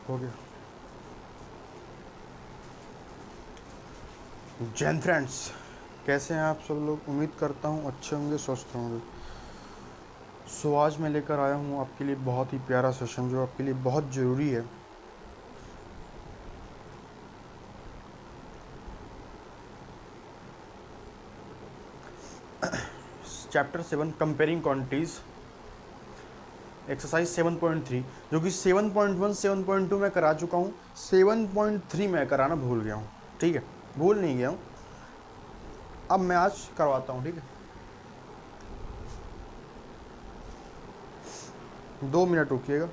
हो गया। जैन फ्रेंड्स, कैसे हैं आप सब लोग? उम्मीद करता हूँ अच्छे होंगे, स्वस्थ होंगे। सो आज मैं लेकर आया हूँ आपके लिए बहुत ही प्यारा सेशन जो आपके लिए बहुत ज़रूरी है। चैप्टर 7 कंपेयरिंग क्वांटिटीज़, एक्सरसाइज 7.3, जो कि 7.1 7.2 मैं करा चुका हूँ। 7.3 मैं कराना भूल गया हूँ। ठीक है, भूल नहीं गया हूँ, अब मैं आज करवाता हूँ। ठीक है, 2 मिनट रुकिएगा।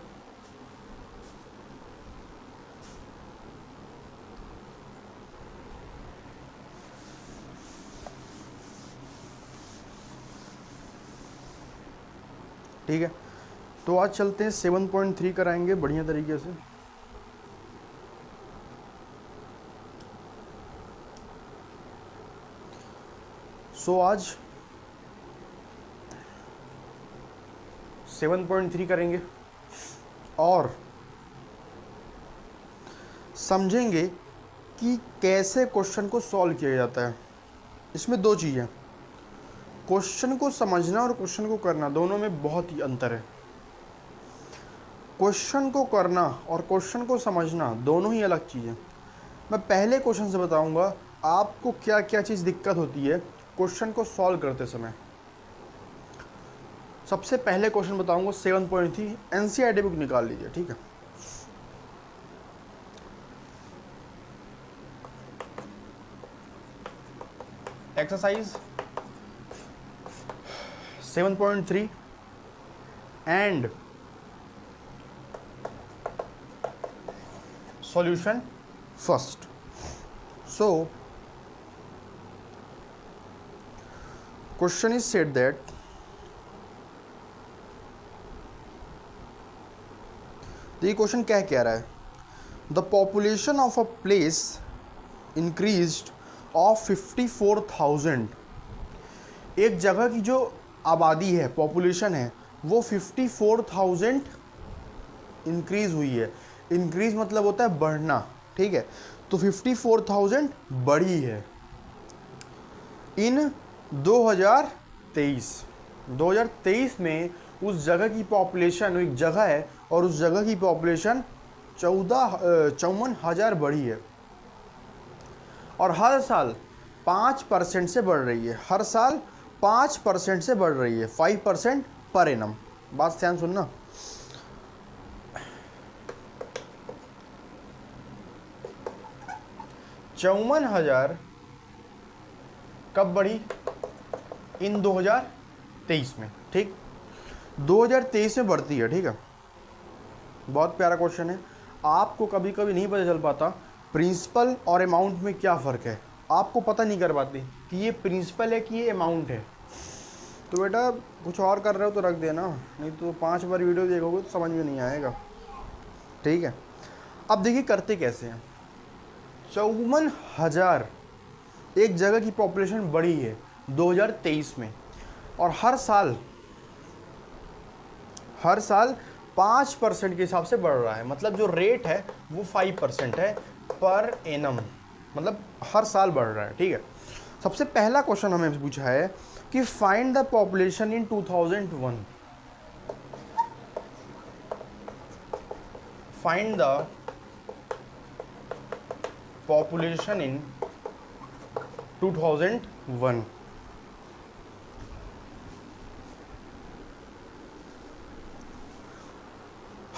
ठीक है, तो आज चलते हैं 7.3 कराएंगे बढ़िया तरीके से। सो आज 7.3 करेंगे और समझेंगे कि कैसे क्वेश्चन को सॉल्व किया जाता है। इसमें दो चीज़ें, क्वेश्चन को समझना और क्वेश्चन को करना, दोनों में बहुत ही अंतर है। क्वेश्चन को करना और क्वेश्चन को समझना दोनों ही अलग चीज़ें। मैं पहले क्वेश्चन से बताऊंगा आपको क्या क्या चीज़ दिक्कत होती है क्वेश्चन को सॉल्व करते समय। सबसे पहले क्वेश्चन बताऊंगा 7.3, एनसीईआरटी बुक निकाल लीजिए। ठीक है, exercise 7.3 and solution first. So question is said that ये क्वेश्चन क्या कह रहा है? The population of a place increased of 54,000। एक जगह की जो आबादी है, पॉपुलेशन है, वो 54,000 इंक्रीज हुई है। इंक्रीज मतलब होता है बढ़ना। ठीक है, तो 54,000 बढ़ी है इन 2023 में। उस जगह की पॉपुलेशन, एक जगह है और उस जगह की पॉपुलेशन 54,000 बढ़ी है और हर साल 5% से बढ़ रही है। हर साल 5% से बढ़ रही है, 5% पर एनम। बात ध्यान सुनना, 54,000 कब बढ़ी? इन 2023 में। ठीक, 2023 में बढ़ती है। ठीक है, बहुत प्यारा क्वेश्चन है। आपको कभी कभी नहीं पता चल पाता प्रिंसिपल और अमाउंट में क्या फ़र्क है। आपको पता नहीं कर पाते कि ये प्रिंसिपल है कि ये अमाउंट है। तो बेटा कुछ और कर रहे हो तो रख देना, नहीं तो 5 बार वीडियो देखोगे तो समझ में नहीं आएगा। ठीक है, अब देखिए करते कैसे हैं। 54,000 एक जगह की पॉपुलेशन बढ़ी है 2023 में और हर साल 5% के हिसाब से बढ़ रहा है। मतलब जो रेट है वो 5% है पर एनम, मतलब हर साल बढ़ रहा है। ठीक है, सबसे पहला क्वेश्चन हमें पूछा है कि find the population in 2001। Find the population in 2001।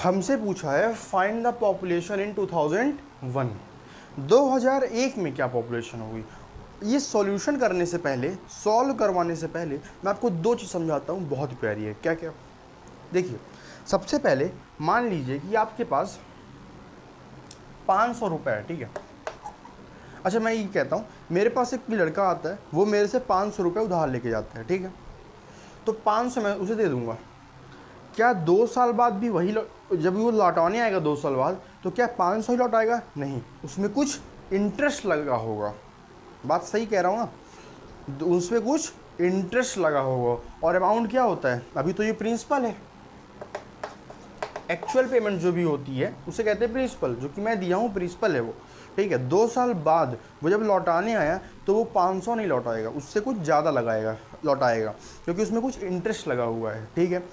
हमसे पूछा है फाइंड द पॉपुलेशन इन 2001। 2001 में क्या पॉपुलेशन होगी? ये सॉल्यूशन करने से पहले, सॉल्व करवाने से पहले मैं आपको दो चीज़ समझाता हूँ, बहुत ही प्यारी है। क्या क्या? देखिए, सबसे पहले मान लीजिए कि आपके पास 500 रुपये है। ठीक है, अच्छा मैं ये कहता हूँ मेरे पास एक लड़का आता है, वो मेरे से 500 रुपये उधार लेके जाता है। ठीक है, तो 500 मैं उसे दे दूँगा। क्या 2 साल बाद भी वही जब वो लौटाने आएगा 2 साल बाद, तो क्या 500 ही लौटाएगा? नहीं, उसमें कुछ इंटरेस्ट लगा होगा। बात सही कह रहा हूँ ना? उसमें कुछ इंटरेस्ट लगा होगा। और अमाउंट क्या होता है? अभी तो ये प्रिंसिपल है, एक्चुअल पेमेंट जो भी होती है उसे कहते हैं प्रिंसिपल, जो कि मैं दिया हूँ प्रिंसिपल है वो, ठीक है। 2 साल बाद वो जब लौटाने आया तो वो 500 नहीं लौटाएगा, उससे कुछ ज़्यादा लगाएगा, लौटाएगा, क्योंकि उसमें कुछ इंटरेस्ट लगा हुआ है, ठीक है।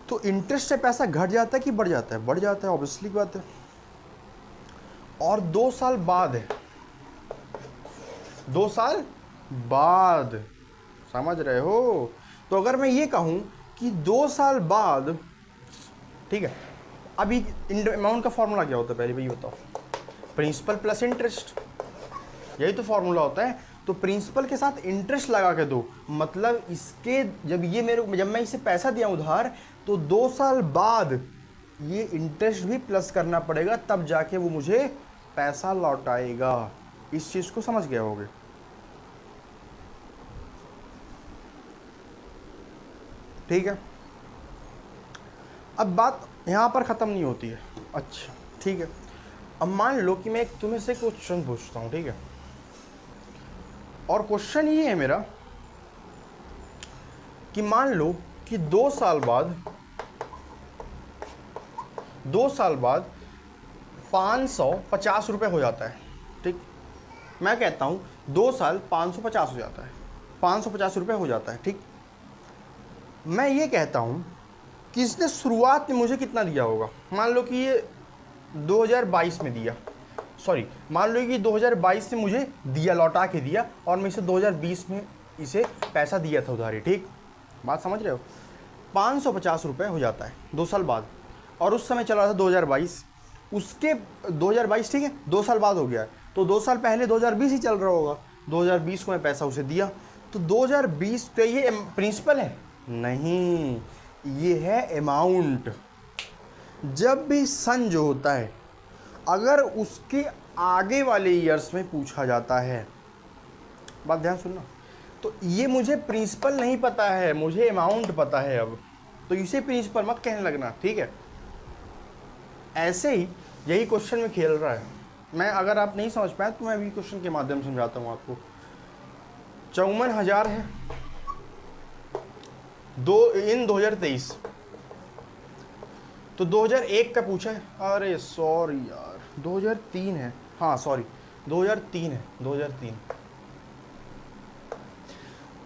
तो इंटरेस्ट से पैसा घट जाता है कि बढ़ जाता है? बढ़ जाता है, ऑब्वियसली बात है। और 2 साल बाद है, 2 साल बाद, समझ रहे हो? तो अगर मैं ये कहूँ कि 2 साल बाद, ठीक है, अभी अमाउंट का फॉर्मूला क्या होता है पहले भाई बताओ? प्रिंसिपल प्लस इंटरेस्ट, यही तो फॉर्मूला होता है। तो प्रिंसिपल के साथ इंटरेस्ट लगा के दो, मतलब इसके जब मैं इसे पैसा दिया उधार, तो 2 साल बाद ये इंटरेस्ट भी प्लस करना पड़ेगा, तब जाके वो मुझे पैसा लौटाएगा। इस चीज़ को समझ गए होगे? ठीक है। अब बात यहाँ पर ख़त्म नहीं होती है। अच्छा ठीक है, अब मान लो कि मैं एक तुम्हें से क्वेश्चन पूछता हूँ, ठीक है, और क्वेश्चन ये है मेरा कि मान लो कि 2 साल बाद 550 रुपये हो जाता है, ठीक। मैं कहता हूँ 2 साल 550 हो जाता है, 550 रुपये हो जाता है, ठीक। मैं ये कहता हूँ कि इसने शुरुआत में मुझे कितना दिया होगा? मान लो कि ये 2022 में दिया, सॉरी मान लो कि 2022 में मुझे दिया, लौटा के दिया, और मैं इसे 2020 में इसे पैसा दिया था उधारी, ठीक। बात समझ रहे हो? 550 रुपये हो जाता है 2 साल बाद, और उस समय चला था 2022, उसके 2022, ठीक है, 2 साल बाद हो गया है, तो 2 साल पहले 2020 ही चल रहा होगा। 2020 को मैं पैसा उसे दिया, तो 2020 तो ये प्रिंसिपल है? नहीं, ये है अमाउंट। जब भी सन जो होता है, अगर उसके आगे वाले ईयर्स में पूछा जाता है, बात ध्यान सुनना, तो ये मुझे प्रिंसिपल नहीं पता है, मुझे अमाउंट पता है अब, तो इसे प्रिंसिपल मत कहने लगना, ठीक है। ऐसे ही यही क्वेश्चन में खेल रहा है। मैं, अगर आप नहीं समझ पाए तो मैं अभी क्वेश्चन के माध्यम से समझाता हूँ आपको। 54,000 है 2023, तो 2001 का पूछा है, अरे सॉरी यार 2003 है, हाँ सॉरी 2003 है, 2003।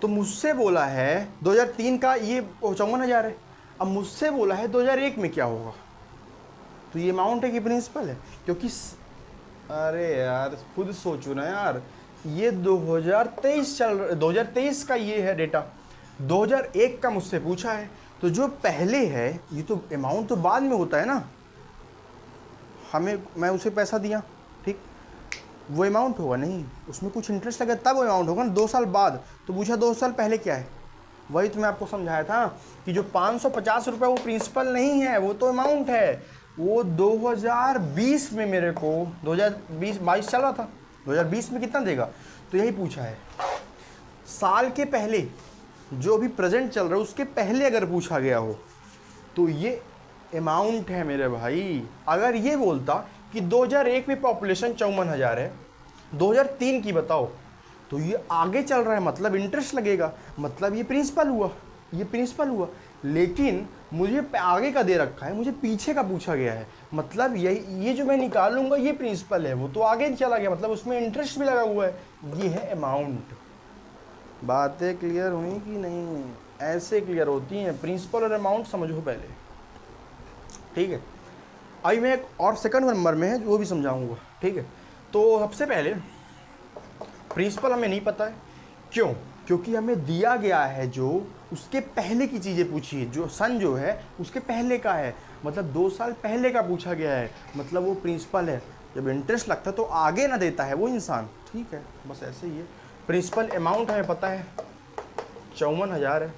तो मुझसे बोला है 2003 का ये 54,000 है, अब मुझसे बोला है 2001 में क्या होगा, तो ये अमाउंट है कि प्रिंसिपल है? क्योंकि अरे यार खुद सोचो ना यार, ये 2023 2023 का ये है डेटा, 2001 का मुझसे पूछा है, तो जो पहले है ये तो अमाउंट तो बाद में होता है ना, मैं उसे पैसा दिया, ठीक, वो अमाउंट होगा नहीं, उसमें कुछ इंटरेस्ट लगा तब वो अमाउंट होगा ना। 2 साल बाद तो पूछा 2 साल पहले क्या है, वही तो मैं आपको समझाया था कि जो 550 रुपये वो प्रिंसिपल नहीं है, वो तो अमाउंट है। वो 2020 में मेरे को 2022 चल रहा था, 2020 में कितना देगा, तो यही पूछा है। साल के पहले जो भी प्रेजेंट चल रहा है उसके पहले अगर पूछा गया हो तो ये अमाउंट है मेरे भाई। अगर ये बोलता कि 2001 में पॉपुलेशन 54,000 है, 2003 की बताओ, तो ये आगे चल रहा है, मतलब इंटरेस्ट लगेगा, मतलब ये प्रिंसिपल हुआ, ये प्रिंसिपल हुआ। लेकिन मुझे आगे का दे रखा है, मुझे पीछे का पूछा गया है, मतलब ये जो मैं निकालूंगा ये प्रिंसिपल है, वो तो आगे चला गया, मतलब उसमें इंटरेस्ट भी लगा हुआ है, ये है अमाउंट। बातें क्लियर हुई कि नहीं? ऐसे क्लियर होती हैं, प्रिंसिपल और अमाउंट समझो पहले, ठीक है। अभी मैं एक और सेकंड नंबर में है वो भी समझाऊंगा, ठीक है। तो सबसे पहले प्रिंसिपल हमें नहीं पता है, क्यों? क्योंकि हमें दिया गया है जो उसके पहले की चीज़ें पूछी है, जो सन जो है उसके पहले का है, मतलब 2 साल पहले का पूछा गया है, मतलब वो प्रिंसिपल है। जब इंटरेस्ट लगता है तो आगे ना देता है वो इंसान, ठीक है, बस ऐसे ही है। प्रिंसिपल अमाउंट हमें पता है 54,000 है,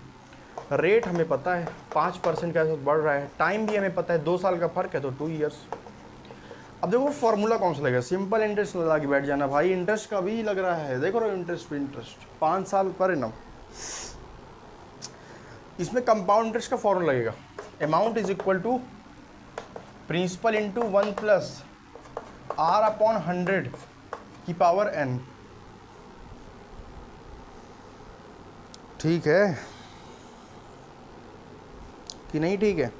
रेट हमें पता है 5% का बढ़ रहा है, टाइम भी हमें पता है 2 साल का फ़र्क है तो 2 ईयर्स। अब देखो फॉर्मूला कौन सा लगेगा, सिंपल इंटरेस्ट लगा के बैठ जाना भाई, इंटरेस्ट का भी लग रहा है, देखो इंटरेस्ट पे इंटरेस्ट 5 साल पर एनम। इसमें कंपाउंड इंटरेस्ट का फॉर्मूला लगेगा, amount is equal to principal into 1 plus R/100 की पावर n, ठीक है कि नहीं? ठीक है,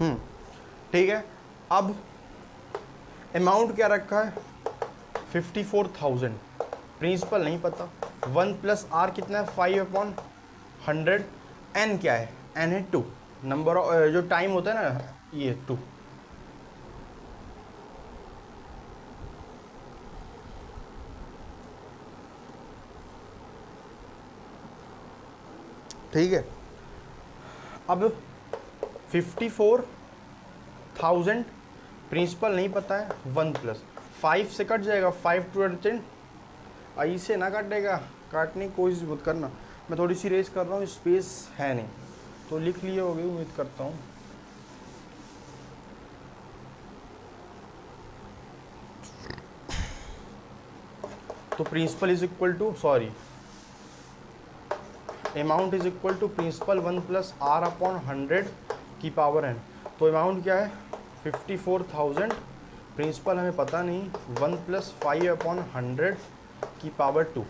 ठीक है। अब अमाउंट क्या रखा है 54,000, प्रिंसिपल नहीं पता, 1 प्लस आर कितना है 5/100, एन क्या है, एन है 2, नंबर ऑफ जो टाइम होता है ना ये 2, ठीक है। अब 54,000 प्रिंसिपल नहीं पता है, 1 प्लस 5 से कट जाएगा, 5 टू 10, ऐसे ना काटेगा, काटने की कोशिश मत करना, मैं थोड़ी सी रेस कर रहा हूँ, स्पेस है नहीं तो लिख लिए होगे उम्मीद करता हूँ। तो principal is equal to amount is equal to principal 1 plus R upon 100 की पावर n। तो अमाउंट क्या है 54,000, प्रिंसिपल हमें पता नहीं, 1 प्लस 5/100 की पावर 2,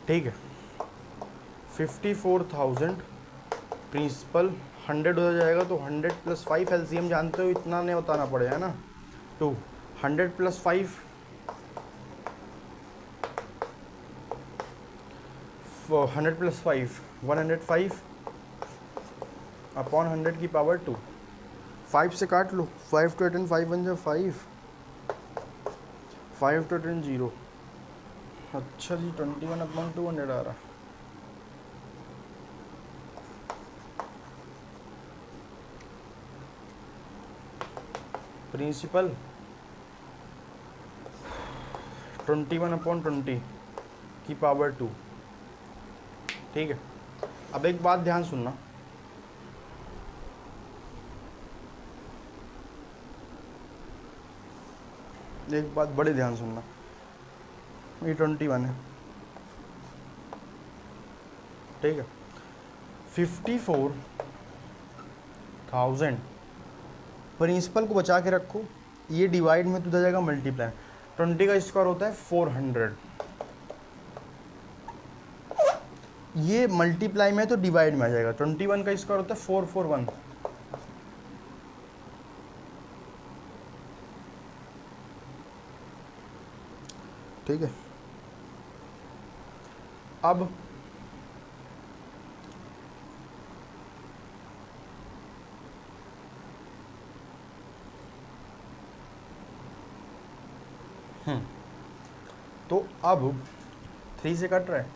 ठीक है। 54,000 प्रिंसिपल 100 हो जाएगा, तो 100 प्लस 5 एलसीएम जानते हो, इतना नहीं बताना पड़ेगा ना, 2 100 प्लस 5 100 प्लस 5 105 अपॉन 100 की पावर 2, 5 से काट लो, 5 टू 10 5 बन जाए 5, 5 टू 10 0, अच्छा जी 21/200 आ रहा। प्रिंसिपल 21/20 की पावर 2, ठीक है। अब एक बात ध्यान सुनना, एक बात बड़े ध्यान सुनना, ये 21 है, ठीक है। 54,000 प्रिंसिपल को बचा के रखो, ये डिवाइड में तो जाएगा मल्टीप्लाई, 20 का स्क्वायर होता है 400, ये मल्टीप्लाई में तो डिवाइड में आ जाएगा, 21 का स्क्वायर होता है 441, ठीक है। अब तो अब 3 से कट रहा है,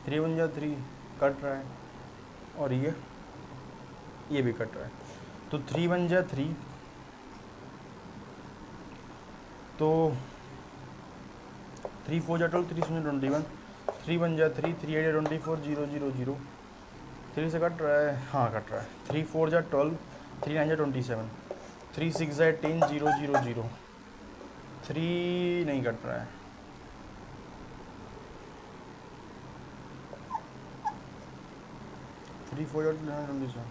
3 1 जा 3 कट रहा है, और ये भी कट रहा है, तो 3 1 जा 3, तो 3 4 जा 12, 3 0 21, 3 1 जा 3, 3 8 जा 24, 0 0 0, 3 से कट रहा है, हाँ कट रहा है, 3 4 जा 12, 3 9 जा 27, 3 6 जा 10, 0 0 0, 3 नहीं कट रहा है, 3 4 जा 27,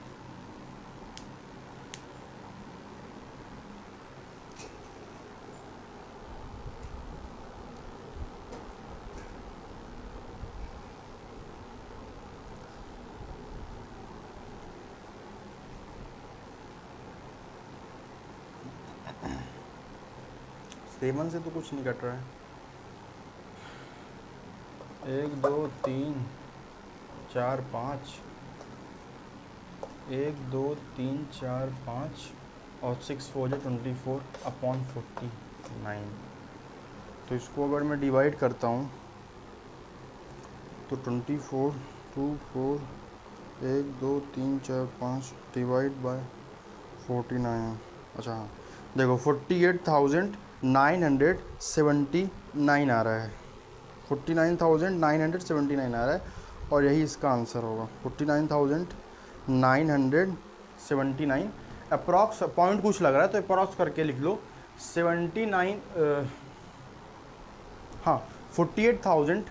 सेवन से तो कुछ नहीं कट रहा है, 1 2 3 4 5, 1 2 3 4 5 और 6 4 जा 24/49, तो इसको अगर मैं डिवाइड करता हूँ तो 24 2 4 1 2 3 4 5 डिवाइड बाय 49, अच्छा हाँ देखो 48,979 आ रहा है, 49,979 आ रहा है, और यही इसका आंसर होगा 49,979, अप्रॉक्स पॉइंट कुछ लग रहा है तो अप्रॉक्स करके लिख लो, 79 हाँ 48,000,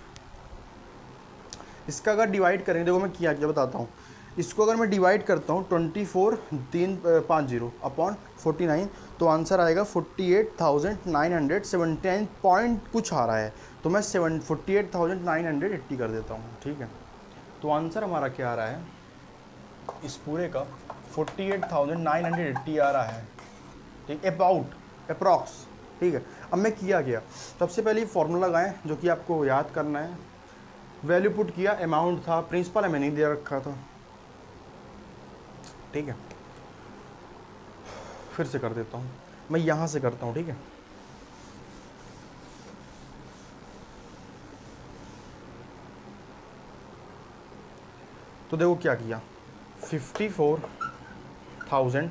इसका अगर डिवाइड करेंगे, देखो मैं क्या क्या बताता हूँ, इसको अगर मैं डिवाइड करता हूँ 24,350 अपॉन 49, तो आंसर आएगा 48,979 पॉइंट कुछ आ रहा है, तो मैं 48,980 कर देता हूँ, ठीक है। तो आंसर हमारा क्या आ रहा है इस पूरे का 48,980 आ रहा है, ठीक, अप्रॉक्स, ठीक है। अब मैं किया गया, सबसे पहले फॉर्मूला लगाएं जो कि आपको याद करना है, वैल्यू पुट किया, अमाउंट था, प्रिंसिपल हमें नहीं दे रखा था, ठीक है। फिर से कर देता हूँ, मैं यहाँ से करता हूँ, ठीक है। तो देखो क्या किया, 54,000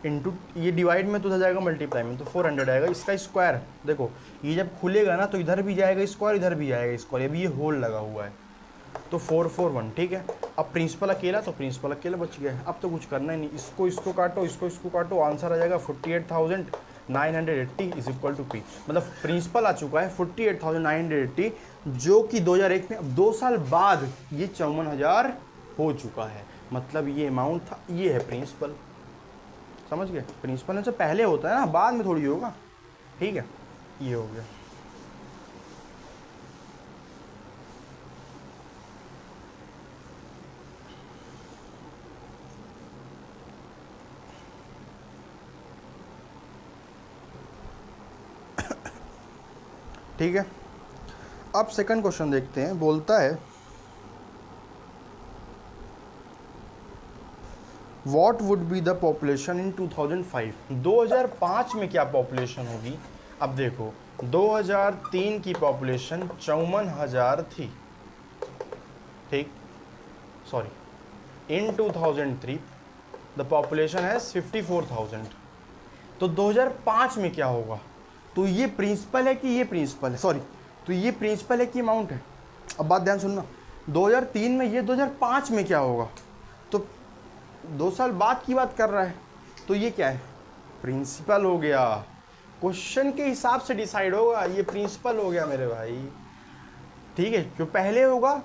इंटू, ये डिवाइड में तो हो जाएगा, मल्टीप्लाई में तो 400 आएगा, इसका स्क्वायर देखो, ये जब खुलेगा ना तो इधर भी जाएगा स्क्वायर, इधर भी जाएगा स्क्वायर, अभी ये होल लगा हुआ है, तो 441, ठीक है। अब प्रिंसिपल अकेला, तो प्रिंसिपल अकेला बच गया है, अब तो कुछ करना ही नहीं, इसको काटो, इसको काटो, आंसर आ जाएगा 48,980 इज इक्वल टू पी। मतलब प्रिंसिपल आ चुका है 48,980, जो कि 2001 में, अब 2 साल बाद ये 54,000 हो चुका है, मतलब ये अमाउंट था, ये है प्रिंसिपल, समझ गए। प्रिंसिपल से पहले होता है ना, बाद में थोड़ी होगा, ठीक है। ये हो गया, ठीक है। अब सेकंड क्वेश्चन देखते हैं, बोलता है what would be the population in 2005, 2005 में क्या पॉपुलेशन होगी। अब देखो 2003 की पॉपुलेशन 54,000 थी, ठीक, सॉरी, इन 2003 द पॉपुलेशन है 54,000, तो 2005 में क्या होगा। तो ये प्रिंसिपल है कि ये प्रिंसिपल है, सॉरी, तो ये प्रिंसिपल है कि अमाउंट है। अब बात ध्यान सुनना, 2003 में ये, 2005 में क्या होगा, तो 2 साल बाद की बात कर रहा है, तो ये क्या है, प्रिंसिपल हो गया, क्वेश्चन के हिसाब से डिसाइड होगा, ये प्रिंसिपल हो गया मेरे भाई, ठीक है। जो पहले होगा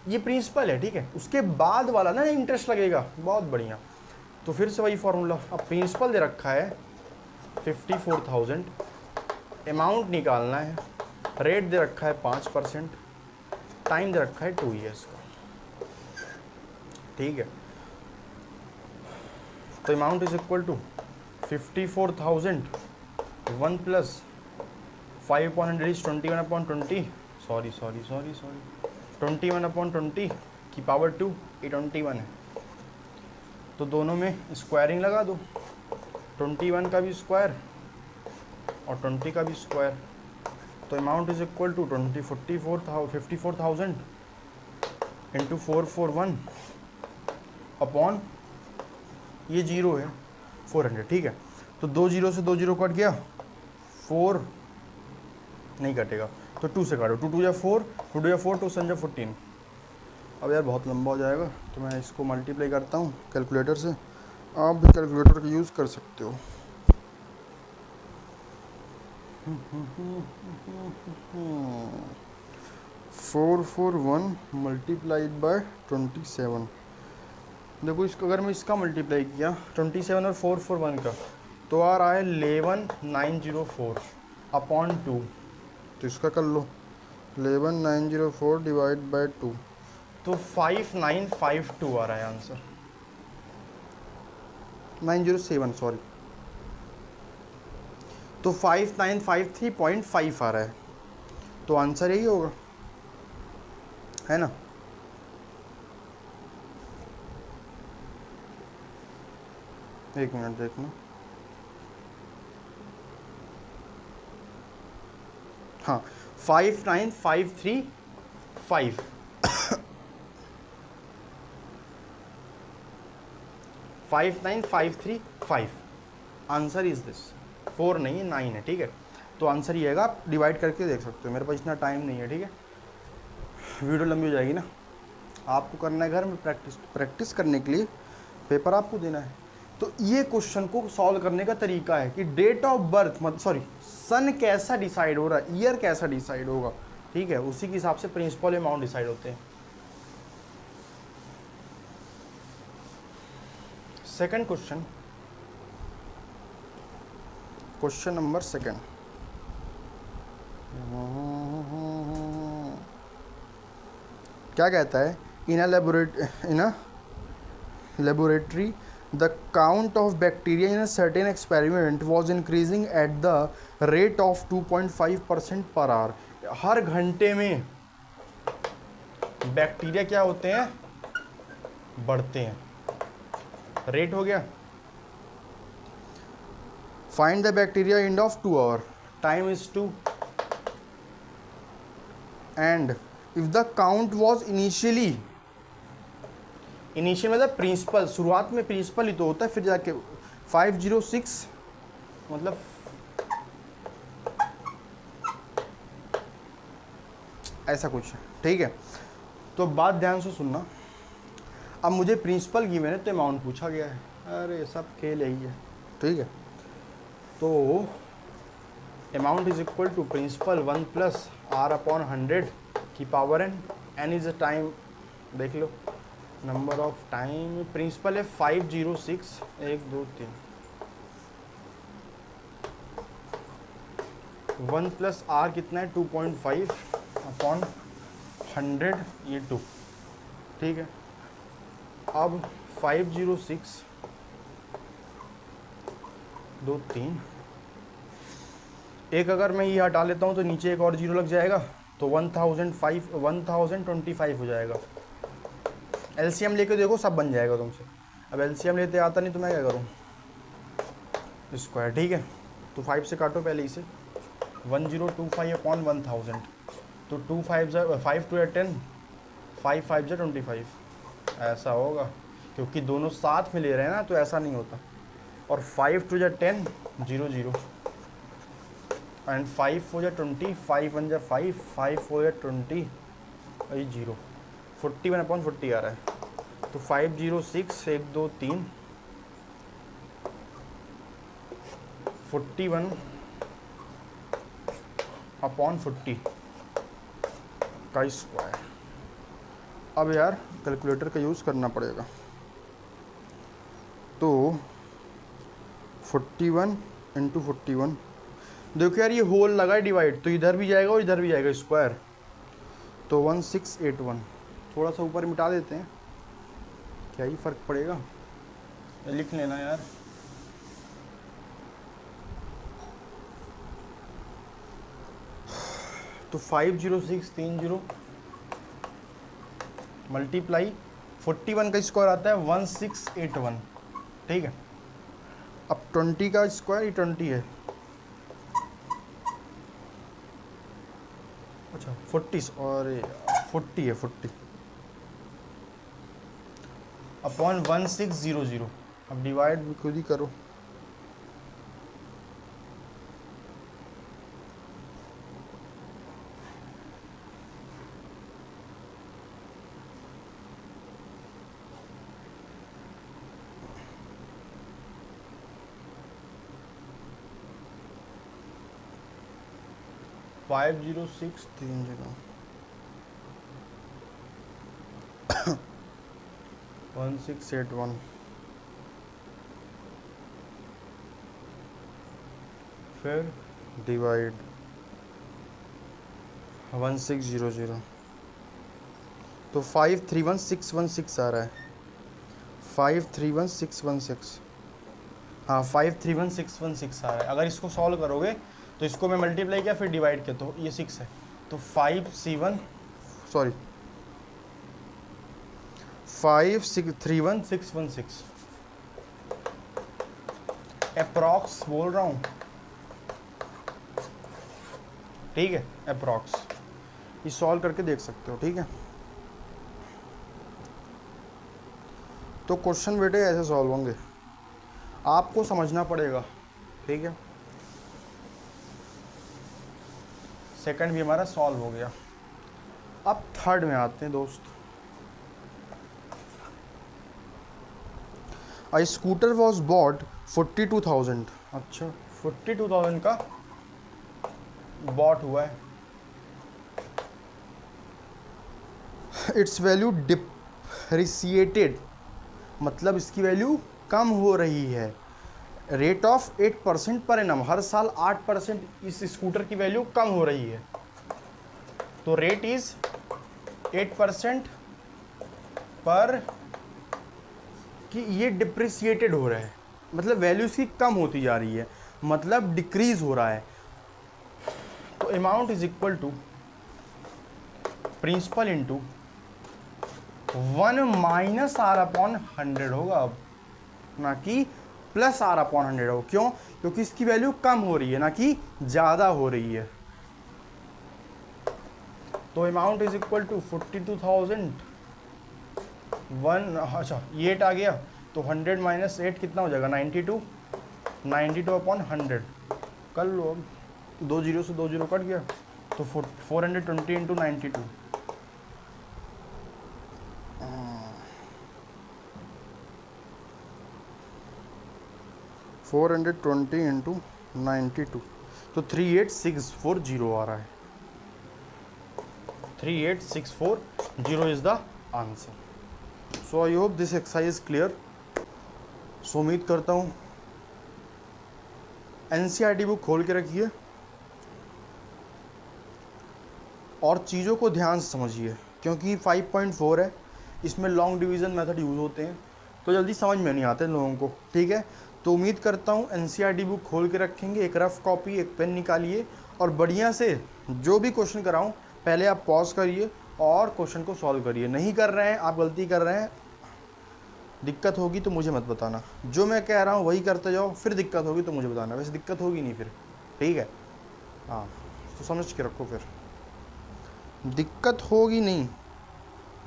ये प्रिंसिपल है, ठीक है, उसके बाद वाला ना इंटरेस्ट लगेगा, बहुत बढ़िया। तो फिर से वही फॉर्मूला, अब प्रिंसिपल दे रखा है 54,000, अमाउंट निकालना है, रेट दे रखा है 5%, टाइम दे रखा है 2 ईयर्स का, ठीक है। तो अमाउंट इज इक्वल टू 54,000 1 प्लस 5/100 इज 21/20, सॉरी 21/20 की पावर 2, ये 21 है, तो दोनों में स्क्वायरिंग लगा दो, 21 का भी स्क्वायर और 20 का भी स्क्वायर, तो amount is equal to 54,000 into 441 upon, ये 0 है 400, ठीक है। तो 2 0 से 2 0 कट गया, 4 नहीं कटेगा, तो 2 से काटो, 2 2 या 4, 2 2 या 4, 2 7 14। अब यार बहुत लंबा हो जाएगा, तो मैं इसको मल्टीप्लाई करता हूँ कैलकुलेटर से, आप भी कैलकुलेटर का यूज़ कर सकते हो। 441 मल्टीप्लाइड बाय 27, देखो इसको अगर मैं इसका मल्टीप्लाई किया 27 और 441 का, तो आ रहा है 11,904 अपॉन 2, तो इसका कर लो 11,904 डिवाइड बाय 2, तो 5,952 आ रहा है आंसर, 907 सॉरी, तो 5,953.5 आ रहा है, तो आंसर यही होगा, है ना। एक मिनट देखना, हाँ 5,953.5 5,953.5 आंसर इज दिस, 4 नहीं है 9 है, ठीक है। तो आंसर ये आएगा, आप डिवाइड करके देख सकते हो, मेरे पास इतना टाइम नहीं है, ठीक है, वीडियो लंबी हो जाएगी ना। आपको करना है घर में प्रैक्टिस करने के लिए, पेपर आपको देना है। तो ये क्वेश्चन को सॉल्व करने का तरीका है कि डेट ऑफ बर्थ, सन कैसा डिसाइड हो रहा है, ईयर कैसा डिसाइड होगा, ठीक है, उसी के हिसाब से प्रिंसिपल अमाउंट डिसाइड होते हैं। Second question, question number second, क्या कहता है, in a laboratory The count of bacteria in a certain experiment was increasing at the rate of 2.5% per hour. हर घंटे में बैक्टीरिया क्या होते हैं, बढ़ते हैं. रेट हो गया. Find the bacteria end of 2 hour. Time is 2. And if the count was initial मतलब प्रिंसिपल, शुरुआत में प्रिंसिपल ही तो होता है, फिर जाके 506 मतलब ऐसा कुछ, ठीक है. तो बात ध्यान से सुनना. अब मुझे प्रिंसिपल गिवन है तो अमाउंट पूछा गया है. अरे सब खेल यही है, ठीक है. तो amount is equal to principal 1 plus R upon 100 की power n. N is a time, देख लो नंबर ऑफ टाइम. प्रिंसिपल है 506 1 2 3. 1 प्लस आर कितना है 2.5 अपॉन 100 ये 2, ठीक है. अब 506 2 3 एक अगर मैं ये हटा लेता हूँ तो नीचे एक और जीरो लग जाएगा तो 1025 हो जाएगा. एलसीएम लेके देखो सब बन जाएगा तुमसे. अब एलसीएम लेते आता नहीं तो मैं क्या करूँ, स्क्वायर, ठीक है. तो 5 से काटो पहले इसे. 1025 अपॉन 1000 तो 2 5 2 10 5 5 25 ऐसा होगा, क्योंकि दोनों साथ में ले रहे हैं ना, तो ऐसा नहीं होता. और 5 2 10 0 0 एंड 5 4 20 5 1 5 5 4 20 0 41 अपॉन 40 आ रहा है. तो 506 1 2 3 41 अपॉन 40 का स्क्वायर. अब यार कैलकुलेटर का यूज़ करना पड़ेगा. तो 41 इंटू 41, देखो यार ये होल लगा है डिवाइड, तो इधर भी जाएगा और इधर भी जाएगा स्क्वायर. तो 1681 थोड़ा सा ऊपर मिटा देते हैं, क्या ही फ़र्क पड़ेगा, लिख लेना यार. तो 50630 मल्टीप्लाई 41 का स्क्वायर आता है 1681, ठीक है. अब 20 का स्क्वायर ही 20 है. अच्छा 40 और 40 है 40 अपॉन 1600. अब डिवाइड भी खुद ही करो. फाइव 1681 फिर डिवाइड 1600. तो 531616 आ रहा है. 531616, हाँ 531616 आ रहा है. अगर इसको सॉल्व करोगे तो इसको मैं मल्टीप्लाई किया फिर डिवाइड किया तो ये 6 है. तो 531616 अप्रॉक्स बोल रहा हूँ, ठीक है. अप्रॉक्स ये सॉल्व करके देख सकते हो, ठीक है. तो क्वेश्चन बेटे ऐसे सॉल्व होंगे, आपको समझना पड़ेगा, ठीक है. सेकंड भी हमारा सॉल्व हो गया. अब थर्ड में आते हैं दोस्त. अ स्कूटर वॉज बॉट 42,000. अच्छा 42,000 का बॉट हुआ है. इट्स वैल्यू डिप्रिसिएटेड, मतलब इसकी वैल्यू कम हो रही है. रेट ऑफ 8% पर एनम, हर साल 8% इस स्कूटर की वैल्यू कम हो रही है. तो रेट इज 8% पर कि ये डिप्रिसिएटेड हो रहा है, मतलब वैल्यू इसकी कम होती जा रही है, मतलब डिक्रीज हो रहा है। तो amount is equal to principal into 1 minus R upon 100 होगा अब, ना कि प्लस आर अपॉन 100 हो। क्यों? क्योंकि इसकी वैल्यू कम हो रही है ना कि ज़्यादा हो रही है। तो अमाउंट इज इक्वल टू 42,000 1, अच्छा ये 8 आ गया, तो 100 माइनस 8 कितना हो जाएगा 92, 92 अपॉन 100 कर लो। अब 2 जीरो से 2 जीरो कट गया, तो 420 इंटू 92, 420 इंटू 92, तो 38640 आ रहा है। 38640 is the answer. So I hope this exercise is clear. So उम्मीद करता हूँ एनसीईआरटी बुक खोल के रखिए और चीज़ों को ध्यान से समझिए, क्योंकि 5.4 है, इसमें लॉन्ग डिवीज़न मेथड यूज़ होते हैं, तो जल्दी समझ में नहीं आते लोगों को। ठीक है, तो उम्मीद करता हूँ एनसीईआरटी बुक खोल के रखेंगे, एक रफ कॉपी एक पेन निकालिए और बढ़िया से जो भी क्वेश्चन कराऊँ पहले आप पॉज करिए और क्वेश्चन को सॉल्व करिए। नहीं कर रहे हैं, आप गलती कर रहे हैं, दिक्कत होगी तो मुझे मत बताना, जो मैं कह रहा हूँ वही करते जाओ, फिर दिक्कत होगी तो मुझे बताना। वैसे दिक्कत होगी नहीं फिर, ठीक है, हाँ तो समझ के रखो, फिर दिक्कत होगी नहीं,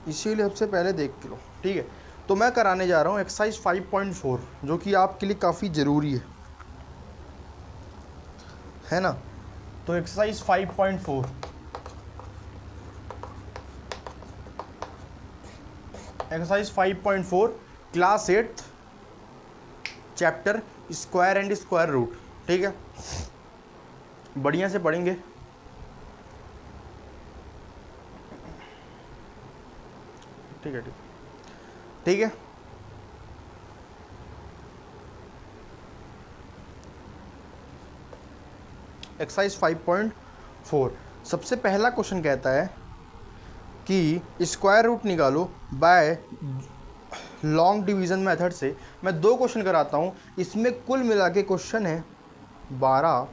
इसीलिए सबसे पहले देख के लो। ठीक है, तो मैं कराने जा रहा हूँ एक्सरसाइज 5.4, जो कि आपके लिए काफ़ी ज़रूरी है ना। तो exercise 5.4, exercise 5.4 class 8 chapter square and square root. ठीक है, बढ़िया से पढ़ेंगे। ठीक है, ठीक है, एक्सरसाइज 5.4 सबसे पहला क्वेश्चन कहता है कि स्क्वायर रूट निकालो बाय लॉन्ग डिवीज़न मेथड से। मैं 2 क्वेश्चन कराता हूँ, इसमें कुल मिला के क्वेश्चन है 12,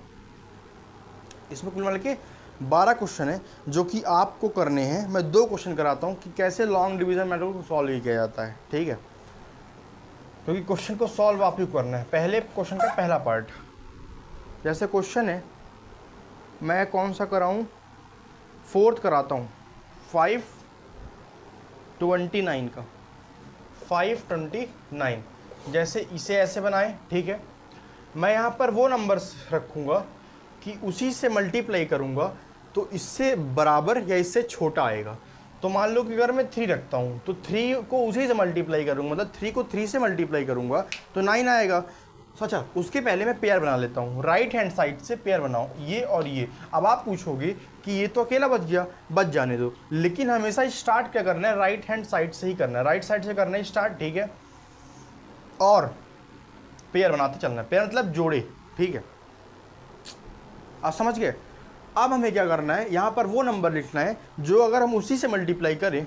इसमें कुल मिला के 12 क्वेश्चन है जो कि आपको करने हैं। मैं 2 क्वेश्चन कराता हूँ कि कैसे लॉन्ग डिवीज़न मेथड को सॉल्व किया जाता है। ठीक है, क्योंकि क्वेश्चन को सॉल्व आप ही करना है। पहले क्वेश्चन का पहला पार्ट, जैसे क्वेश्चन है, मैं कौन सा कराऊँ, 4th कराता हूँ, 529 का, 529। जैसे इसे ऐसे बनाएं, ठीक है, मैं यहाँ पर वो नंबर्स रखूँगा कि उसी से मल्टीप्लाई करूँगा तो इससे बराबर या इससे छोटा आएगा। तो मान लो कि अगर मैं 3 रखता हूँ तो 3 को उसी से मल्टीप्लाई करूँगा, मतलब 3 को 3 से मल्टीप्लाई करूँगा तो 9 आएगा। अच्छा, उसके पहले मैं पेयर बना लेता हूँ, राइट हैंड साइड से पेयर बनाओ, ये और ये। अब आप पूछोगे कि ये तो अकेला बच गया, बच जाने दो, लेकिन हमेशा स्टार्ट क्या करना है, राइट हैंड साइड से ही करना है, राइट साइड से करना है स्टार्ट। ठीक है, और पेयर बनाते चलना है, पेयर मतलब जोड़े। ठीक है, आप समझ गए। अब हमें क्या करना है, यहाँ पर वो नंबर लिखना है जो अगर हम उसी से मल्टीप्लाई करें,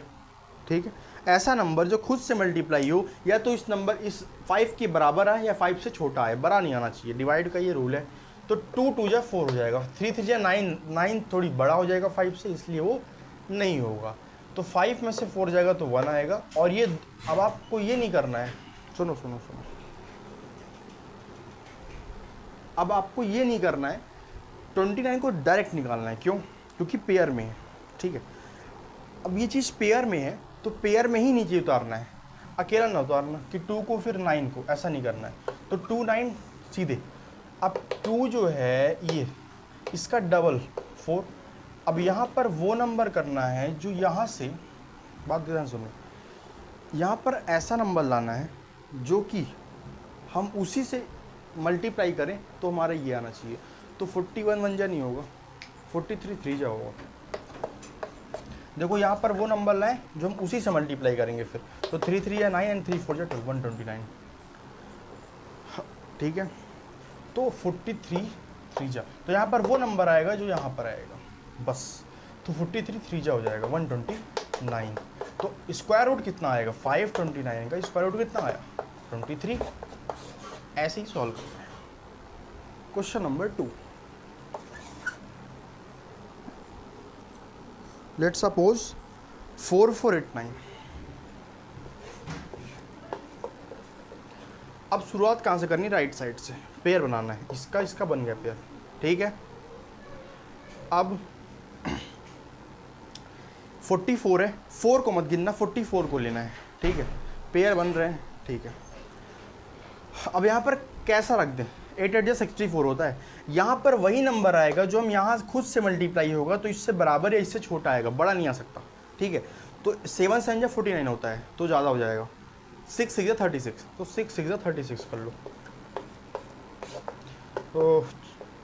ठीक है, ऐसा नंबर जो खुद से मल्टीप्लाई हो, या तो इस नंबर इस 5 के बराबर है या 5 से छोटा है, बड़ा नहीं आना चाहिए, डिवाइड का ये रूल है। तो 2 2 जा 4 हो जाएगा, 3 3 जा 9, 9 थोड़ी बड़ा हो जाएगा 5 से, इसलिए वो नहीं होगा। तो 5 में से 4 जाएगा तो 1 आएगा। और ये अब आपको ये नहीं करना है, सुनो सुनो सुनो, अब आपको ये नहीं करना है 29 को डायरेक्ट निकालना है। क्यों? क्योंकि पेयर में है। ठीक है, अब ये चीज़ पेयर में है तो पेयर में ही नीचे उतारना है, अकेला ना उतारना कि 2 को फिर 9 को, ऐसा नहीं करना है। तो 2 9 सीधे। अब 2 जो है ये, इसका डबल 4। अब यहाँ पर वो नंबर करना है जो यहाँ से, बात ध्यान सुनो, यहाँ पर ऐसा नंबर लाना है जो कि हम उसी से मल्टीप्लाई करें तो हमारा ये आना चाहिए। तो 41 1 जा नहीं होगा, 43 3 जा होगा। देखो यहाँ पर वो नंबर लाएं जो हम उसी से मल्टीप्लाई करेंगे फिर। तो 3 3 या 9 एंड 3 4 जा 129। ठीक है, तो 43 3 जा, तो यहाँ पर वो नंबर आएगा जो यहाँ पर आएगा, बस। तो 43 3 जा हो जाएगा 129। तो स्क्वायर रूट कितना आएगा, 529 का स्क्वायर रूट कितना आया 23, ऐसे ही सॉल्व करना है। Question number 2, let suppose 4489। अब शुरुआत कहाँ से करनी, राइट साइड से, पेयर बनाना है, इसका इसका बन गया पेयर, ठीक है। अब 44 है, 4 को मत गिनना, 44 को लेना है, ठीक है। पेयर बन रहे हैं, ठीक है। अब यहाँ पर कैसा रख दें, 8 8 64 होता है, यहाँ पर वही नंबर आएगा जो हम यहाँ खुद से मल्टीप्लाई होगा तो इससे बराबर या इससे छोटा आएगा, बड़ा नहीं आ सकता, ठीक है। तो 7 7 49 होता है, तो ज़्यादा हो जाएगा। 6 6 36, तो 6 6 36 कर लो, तो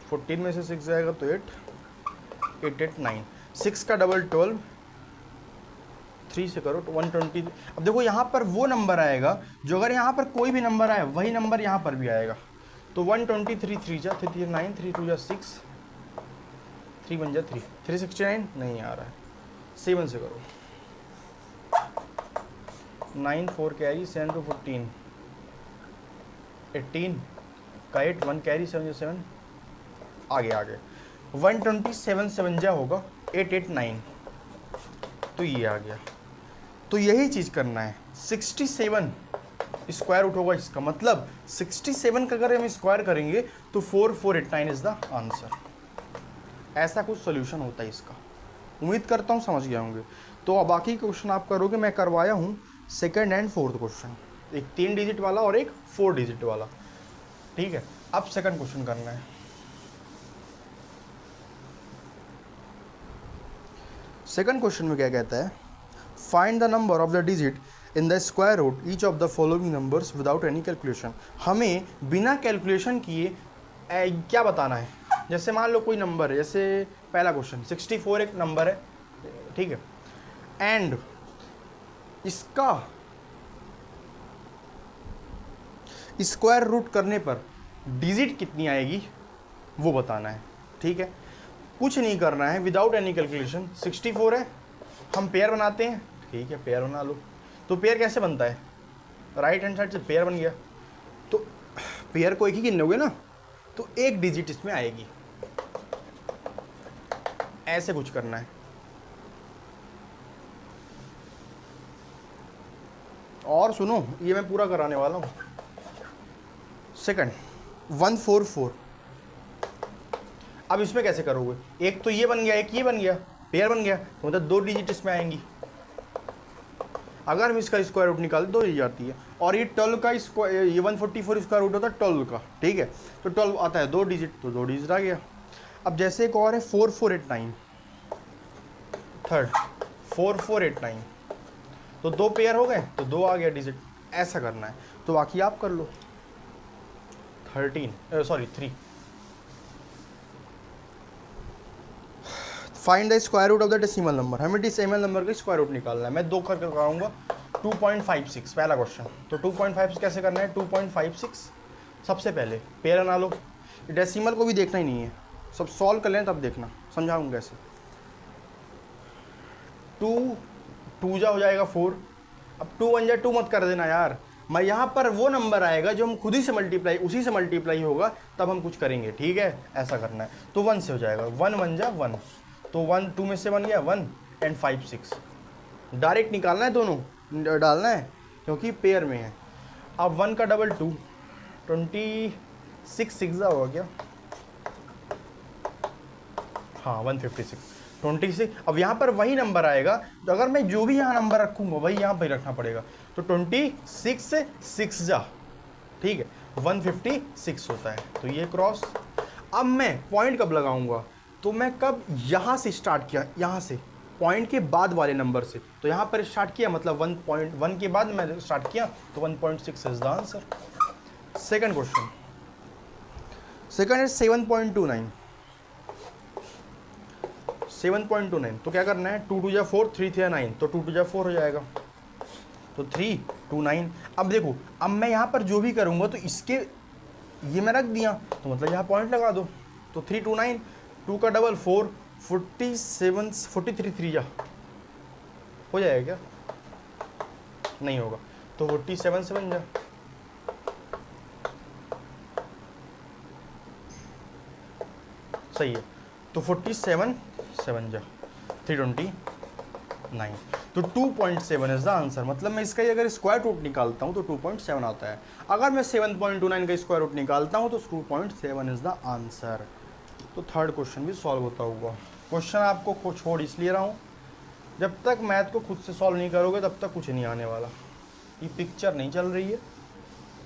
14 में से 6 जाएगा तो 8 8 8 9, 6 का डबल 12, 3 से करो तो 120। अब देखो यहाँ पर वो नंबर आएगा जो अगर यहाँ पर कोई भी नंबर आए वही नंबर यहाँ पर भी आएगा, तो 123 3 जा 3 9 3 2 जा 6 3 1 जा 3 369 नहीं आ रहा है, 7 से करो, 9 4 कैरी 7 to 14 18 का 8 1 कैरी 7 7 आगे 127 7 जा होगा 8 8 9, तो ये आ गया। तो यही चीज़ करना है, 67 स्क्वायर रूट होगा इसका, मतलब 67 का अगर हम स्क्वायर करेंगे तो 4489 इज द आंसर। ऐसा कुछ सोल्यूशन होता है इसका, उम्मीद करता हूँ समझ गए होंगे। तो अब बाकी क्वेश्चन आप करोगे, मैं करवाया हूँ सेकंड एंड फोर्थ क्वेश्चन, एक 3 डिजिट वाला और एक 4 डिजिट वाला, ठीक है। अब सेकंड क्वेश्चन करना है। सेकंड क्वेश्चन में क्या कहता है, find the number of the digit in the square root each of the following numbers without any calculation. हमें बिना कैलकुलेशन किए क्या बताना है, जैसे मान लो कोई नंबर है, जैसे पहला क्वेश्चन 64 एक नंबर है, ठीक है, एंड इसका स्क्वायर रूट करने पर डिजिट कितनी आएगी वो बताना है, ठीक है। कुछ नहीं करना है, विदाउट एनी कैलकुलेशन। 64 है, हम पेयर बनाते हैं, ठीक है, पेयर बना लो। तो पेयर कैसे बनता है, राइट हैंड साइड से पेयर बन गया, तो पेयर को एक ही गिनोगे ना, तो एक डिजिट इसमें आएगी, ऐसे कुछ करना है। और सुनो, ये मैं पूरा कराने वाला हूँ। सेकंड 144, अब इसमें कैसे करोगे, एक तो ये बन गया, एक ये बन गया, पेयर बन गया, तो मतलब 2 डिजिट इसमें आएंगी। अगर हम इसका स्क्वायर रूट निकालें 2 डिजिट आती है, और ये 12 का स्क्वायर, ये 144 स्क्वायर रूट होता है 12 का, ठीक है, तो 12 आता है 2 डिजिट, तो 2 डिजिट आ गया। अब जैसे एक और है 4489, थर्ड 4489, तो 2 पेयर हो गए, तो 2 आ गया डिजिट, ऐसा करना है। तो बाकी आप कर लो, 3 find the square root of the decimal number. हमें डेसिमल नंबर का स्क्वायर रूट निकालना है। मैं 2 करके कराऊंगा। 2.56 पहला क्वेश्चन, तो 2.56 कैसे करना है, 2.56 सबसे पहले पेयर बना लो, डेसिमल को भी देखना ही नहीं है, सब सॉल्व कर लें तब देखना, समझाऊंगा कैसे। 2 जा हो जाएगा 4, अब 2 1 जा 2 मत कर देना यार, मैं यहाँ पर वो नंबर आएगा जो हम खुद ही से मल्टीप्लाई, उसी से मल्टीप्लाई होगा तब हम कुछ करेंगे, ठीक है, ऐसा करना है। तो 1 से हो जाएगा, 1 1 जा 1, तो 1 2 में से बन गया 1 एंड 5 6, डायरेक्ट निकालना है, दोनों डालना है क्योंकि पेयर में है। अब 1 का डबल 2, 26 6 होगा क्या, हाँ 156 26। अब यहाँ पर वही नंबर आएगा, तो अगर मैं जो भी यहाँ नंबर रखूँगा वही यहाँ पर रखना पड़ेगा, तो 26 से 6 जा, ठीक है, 156 होता है, तो ये क्रॉस। अब मैं पॉइंट कब लगाऊंगा, तो मैं कब यहाँ से स्टार्ट किया, यहाँ से पॉइंट के बाद वाले नंबर से, तो यहाँ पर स्टार्ट किया मतलब 1.1 के बाद मैं स्टार्ट किया, तो 1.6 is the answer. Second question, second है 7.29, 7.29, तो क्या करना है, 2 2 जा 4, 3 3 9, तो 2 2 जा 4 हो जाएगा, तो 3 2 9। अब देखो, अब मैं यहाँ पर जो भी करूँगा तो इसके ये मैं रख दिया, तो मतलब यहाँ पॉइंट लगा दो, तो 3 2 9, 2 का डबल 4, 47 43 3 जा हो जाएगा क्या, नहीं होगा, तो 47 7 जा, सही है। तो 47 7 जा 329, तो 2.7 इज द आंसर। मतलब मैं इसका ही अगर स्क्वायर रूट निकालता हूँ तो 2.7 आता है। अगर मैं 7.29 का स्क्वायर रूट निकालता हूँ तो 2.7 इज द आंसर। तो थर्ड क्वेश्चन भी सॉल्व होता हुआ। क्वेश्चन आपको छोड़ इसलिए रहा हूँ, जब तक मैथ को खुद से सॉल्व नहीं करोगे तब तक कुछ नहीं आने वाला। ये पिक्चर नहीं चल रही है,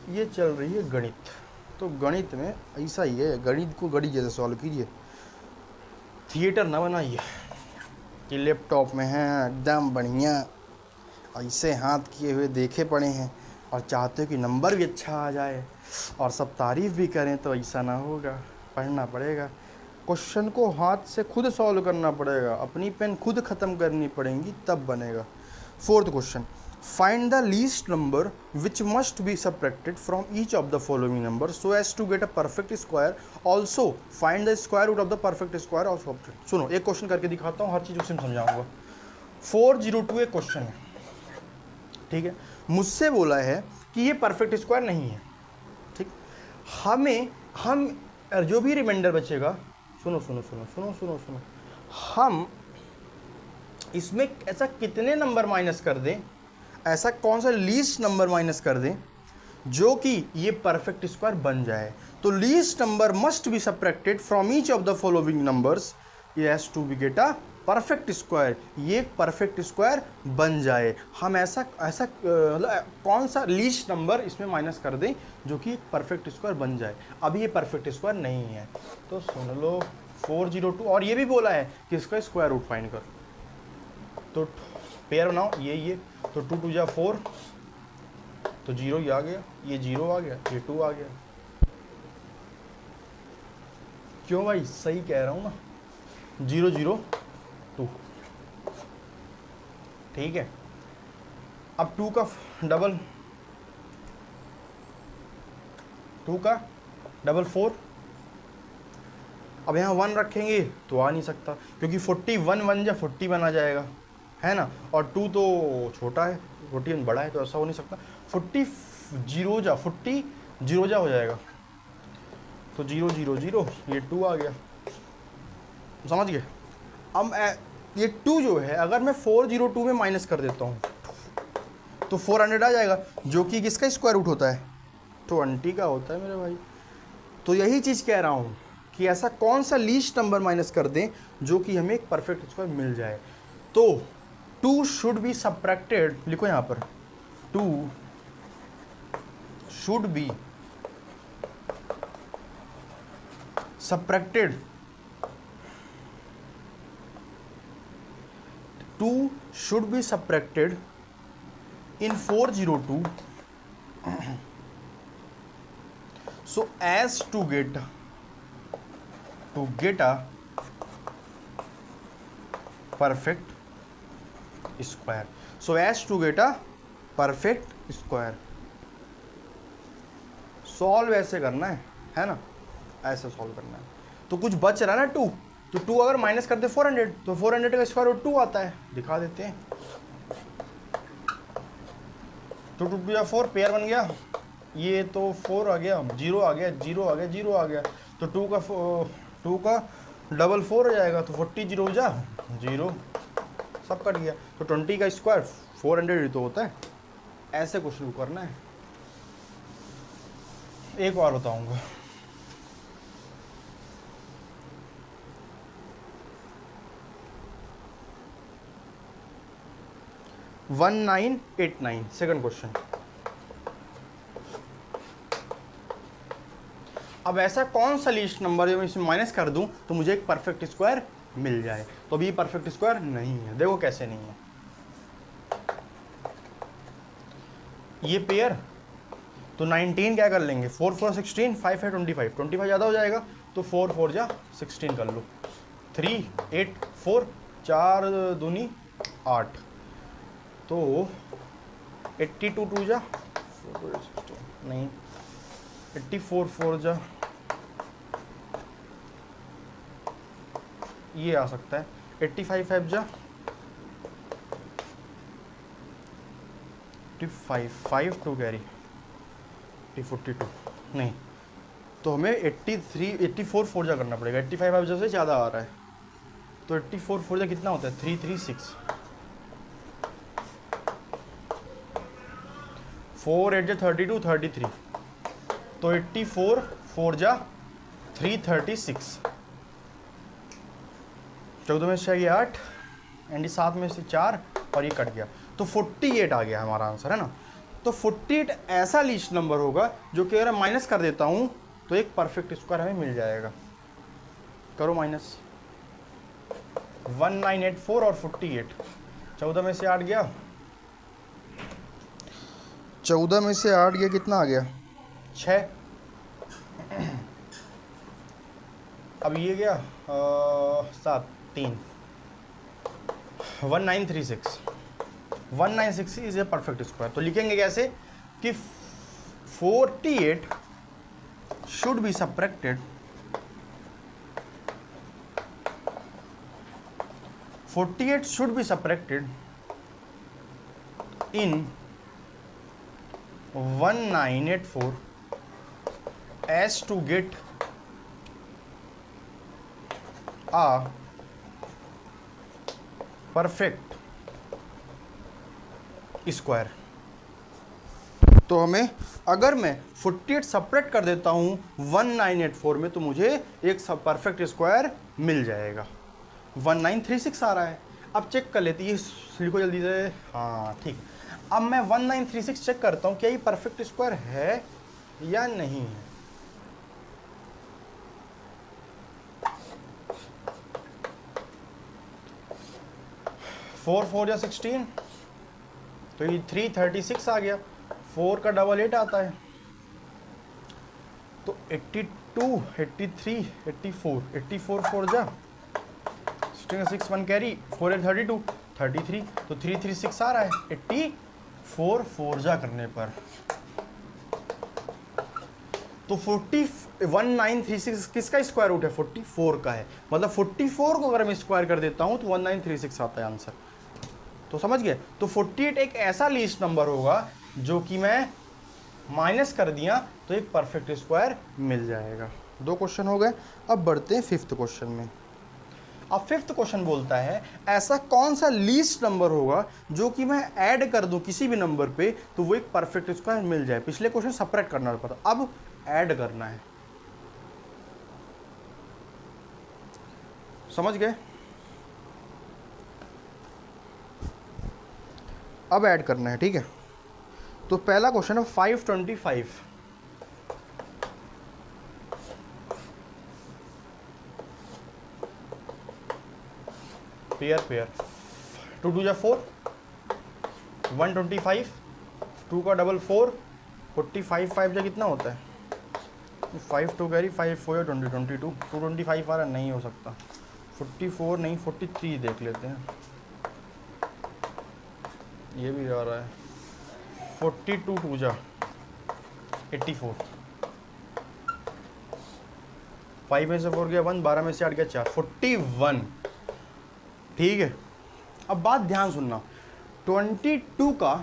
ये चल रही है गणित। तो गणित में ऐसा ही है, गणित को गणित जैसे सॉल्व कीजिए, थिएटर ना बनाइए कि लैपटॉप में है एकदम बढ़िया ऐसे हाथ किए हुए देखे पड़े हैं और चाहते हो कि नंबर भी अच्छा आ जाए और सब तारीफ़ भी करें। तो ऐसा ना होगा, पढ़ना पड़ेगा, क्वेश्चन को हाथ से खुद सॉल्व करना पड़ेगा, अपनी पेन खुद ख़त्म करनी पड़ेगी, तब बनेगा। Fourth question, find the least number which must be subtracted from each of the following number so as to get a perfect square, also find the square root of the perfect square of object. सुनो, एक question करके दिखाता हूँ, हर चीज़ उसी में समझाऊंगा। 402 एक question है, ठीक है। मुझसे बोला है कि ये परफेक्ट स्क्वायर नहीं है, ठीक। हम जो भी रिमाइंडर बचेगा, सुनो सुनो सुनो सुनो सुनो सुनो, हम इसमें ऐसा कितने नंबर माइनस कर दें, ऐसा कौन सा लीस्ट नंबर माइनस कर दें जो कि ये परफेक्ट स्क्वायर बन जाए। तो least number must be subtracted from each of the following numbers as to be get a perfect square, ये परफेक्ट स्क्वायर बन जाए। हम ऐसा मतलब कौन सा लीस्ट नंबर इसमें माइनस कर दें जो कि एक परफेक्ट स्क्वायर बन जाए। अभी ये परफेक्ट स्क्वायर नहीं है, तो सुन लो 402। और ये भी बोला है कि इसका स्क्वायर रूट फाइंड कर, तो पेयर बनाओ ये तो 2 2 जा 4, तो 0 ये आ गया, ये 0 आ गया, ये 2 आ गया। क्यों भाई, सही कह रहा हूँ ना, 0 0 2, ठीक है। अब 2 का डबल 4, अब यहाँ 1 रखेंगे तो आ नहीं सकता, क्योंकि 41 1 जा 41 आ जाएगा, है ना। और 2 तो छोटा है, 41 बड़ा है, तो ऐसा हो नहीं सकता। 40 0 जा हो जाएगा, तो 0 0 0, ये 2 आ गया, समझ गए। अब ये 2 जो है, अगर मैं 402 में माइनस कर देता हूँ तो 400 आ जाएगा, जो कि किसका स्क्वायर रूट होता है, 20 का होता है मेरे भाई। तो यही चीज़ कह रहा हूँ कि ऐसा कौन सा लीस्ट नंबर माइनस कर दें जो कि हमें एक परफेक्ट स्क्वायर मिल जाए। तो 2 शुड बी सबट्रैक्टेड, लिखो यहाँ पर 2 should be subtracted, 2 should be subtracted in 402 so as to get a perfect square, so as to get a perfect square। Solve ऐसे करना है ना, ऐसे सॉल्व करना है। तो कुछ बच रहा है ना 2, तो 2 अगर माइनस कर दे 400, तो 400 का स्क्वायर रूट 2 आता है, दिखा देते हैं। तो 2 2 या 4, पेयर बन गया, ये तो 4 आ गया, 0 आ गया, 0 आ गया, 0 आ गया, तो 2 का डबल 4 हो जाएगा, तो 40 0 जा 0, सब कट गया। तो 20 का स्क्वायर 400 ही तो होता है। ऐसे क्वेश्चन को करना है। एक और बताऊंगा, 1989 सेकंड क्वेश्चन। अब ऐसा कौन सा लीस्ट नंबर है इसमें माइनस कर दूं तो मुझे एक परफेक्ट स्क्वायर मिल जाए। तो अभी परफेक्ट स्क्वायर नहीं है, देखो कैसे नहीं है। ये पेयर तो 19 क्या कर लेंगे, 4 4 16, 5 है 25, 25 ज़्यादा हो जाएगा, तो 4 4 जा 16 कर लो, 3 8 4, 4 दूनी 8, तो 82 2 जा नहीं, 84 4 जा ये आ सकता है, 85 5 जा 85 5 2 कैरी 42 नहीं तो हमें 84 फोर जा करना पड़ेगा। 85 अब जैसे ज़्यादा आ रहा है, तो 84 फोर जा कितना होता है 336। 4 8 जा 32 33, तो 84 फोर जा 336। 14 में से 8 एंड 7 में से 4 और ये कट गया, तो 48 आ गया हमारा आंसर, है ना। तो 48 ऐसा लीस्ट नंबर होगा जो कि अगर माइनस कर देता हूं तो एक परफेक्ट स्क्वायर हमें मिल जाएगा। करो माइनस 1984 और 48। 14 में से 8 गया, 14 में से 8 गया, कितना आ गया 6। अब ये गया 7 3 1936। 196 इज ए परफेक्ट स्क्वायर। तो लिखेंगे कैसे कि 48 should be subtracted 48 should be subtracted in 1984 as to get a perfect square. तो हमें अगर मैं 48 सब्ट्रैक्ट कर देता हूं 1984 में तो मुझे एक परफेक्ट स्क्वायर मिल जाएगा। 1936 आ रहा है। अब चेक कर लेते, ये लिखो जल्दी से। हाँ ठीक, अब मैं 1936 चेक करता हूँ क्या ये परफेक्ट स्क्वायर है या नहीं है। फोर 4 या 16, तो ये 336 आ गया। 4 का डबल 8 आता है, तो 82 83 84 84 4 जा 6 1 कैरी 4 8 32 33, तो 336 आ रहा है 84 4 जा करने पर। तो 1936 किसका स्क्वायर रूट है 44 का है, मतलब 44 को अगर मैं स्क्वायर कर देता हूं तो 1936 आता है आंसर। तो समझ गए। तो 48 एक ऐसा लीस्ट नंबर होगा जो कि मैं माइनस कर दिया तो एक परफेक्ट स्क्वायर मिल जाएगा। 2 क्वेश्चन हो गए। अब बढ़ते हैं 5th क्वेश्चन में। अब 5th क्वेश्चन बोलता है ऐसा कौन सा लीस्ट नंबर होगा जो कि मैं ऐड कर दूं किसी भी नंबर पे तो वो एक परफेक्ट स्क्वायर मिल जाए। पिछले क्वेश्चन सेपरेट करना पड़ता, अब ऐड करना है। समझ गए। अब ऐड करना है, ठीक है। तो पहला क्वेश्चन है 525। पेयर 2 2 जा 4 125, 2 का डबल 4 45 5 जा कितना होता है 5 2 कैरी 5 4 20 22 225 आ रहा नहीं हो सकता। 44 नहीं 43 देख लेते हैं, ये भी आ रहा है 42 2 जा 84, 5 में से 4 गया 1, 12 में से 8 गया 4, 41। ठीक है। अब बात ध्यान सुनना, 22 का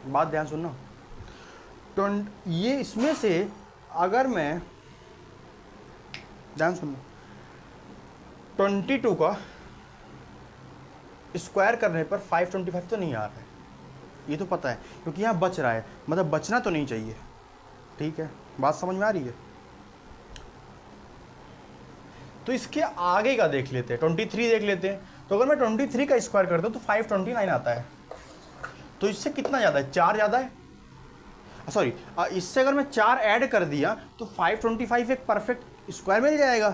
बात ध्यान सुनना, ये इसमें से अगर मैं ध्यान सुनना 22 का स्क्वायर करने पर 525 तो नहीं आ रहा है, ये तो पता है क्योंकि यहाँ बच रहा है, मतलब बचना तो नहीं चाहिए। ठीक है, बात समझ में आ रही है। तो इसके आगे का देख लेते हैं, 23 देख लेते हैं। तो अगर मैं 23 का स्क्वायर करता हूँ तो 529 आता है। तो इससे कितना ज़्यादा है 4 ज़्यादा है, सॉरी इससे अगर मैं 4 ऐड कर दिया तो 525 एक परफेक्ट स्क्वायर मिल जाएगा।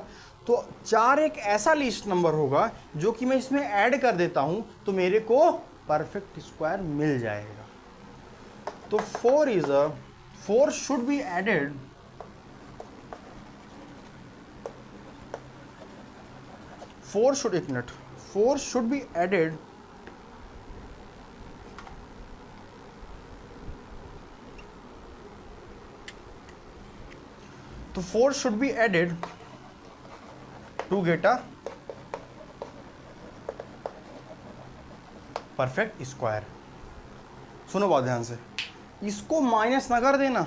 तो 4 एक ऐसा लीस्ट नंबर होगा जो कि मैं इसमें ऐड कर देता हूं तो मेरे को परफेक्ट स्क्वायर मिल जाएगा। तो 4 शुड बी एडेड एक मिनट 4 शुड बी एडेड तो 4 should be added to get a perfect square. सुनो बात ध्यान से, इसको माइनस ना कर देना,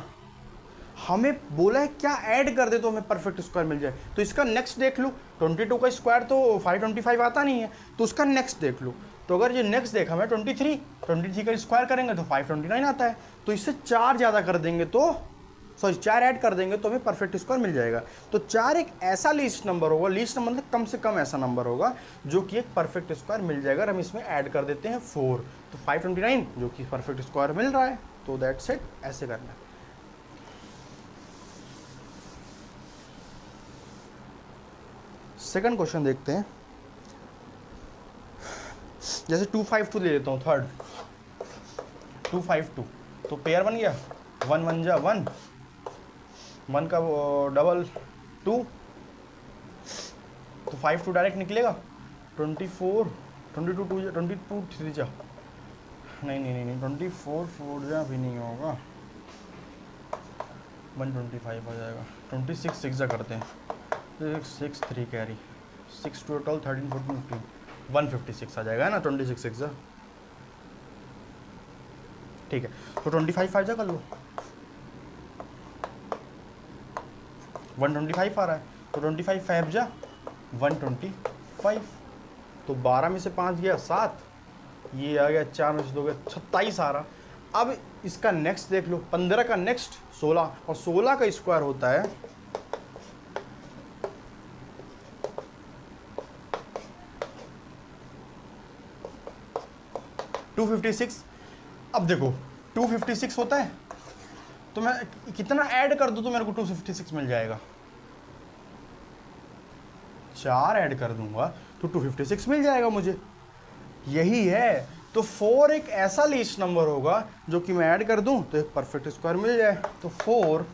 हमें बोला है क्या ऐड कर दे तो हमें परफेक्ट स्क्वायर मिल जाए। तो इसका नेक्स्ट देख लो, 22 का स्क्वायर तो 525 आता नहीं है, तो उसका नेक्स्ट देख लो। तो अगर ये नेक्स्ट देखा हमें 23 का स्क्वायर करेंगे तो 529 आता है। तो इससे 4 ज़्यादा कर देंगे तो 4 ऐड कर देंगे तो हमें परफेक्ट स्क्वायर मिल जाएगा। तो 4 एक ऐसा लीस्ट नंबर होगा, लीस्ट नंबर मतलब कम से कम ऐसा नंबर होगा जो कि एक परफेक्ट स्क्वायर मिल जाएगा। हम इसमें ऐड कर देते हैं 4, तो 529 जो कि परफेक्ट स्क्वायर मिल रहा है। तो दैट्स इट, ऐसे करना है। सेकंड क्वेश्चन देखते हैं। जैसे 252 ले लेता हूँ, थर्ड 252, तो पेयर बन गया, 1 1 जा 1, 1 का डबल 2, तो 5 2 डायरेक्ट निकलेगा। 24 22 2 22 3 जा, नहीं 24 4 जा भी नहीं होगा, 125 आ जाएगा। 26 6 जा करते हैं, 6 3 कैरी, 6 टोटल 13 14 15, 156 आ जाएगा ना। 26 6 जा, ठीक है। तो 25 5 जा कर लो, 125 आ रहा है, तो 25 5 जा 125, तो 12 में से 5 गया 7, ये आ गया 4 में से 2 गया 27 आ रहा। अब इसका नेक्स्ट देख लो, 15 का नेक्स्ट 16, और 16 का स्क्वायर होता है 256। अब देखो 256 होता है, तो मैं कितना ऐड कर दूं तो मेरे को 256 मिल जाएगा। 4 ऐड कर दूंगा तो 256 मिल जाएगा मुझे, यही है। तो 4 एक ऐसा लीस्ट नंबर होगा जो कि मैं ऐड कर दूं तो एक परफेक्ट स्क्वायर मिल जाए। तो 4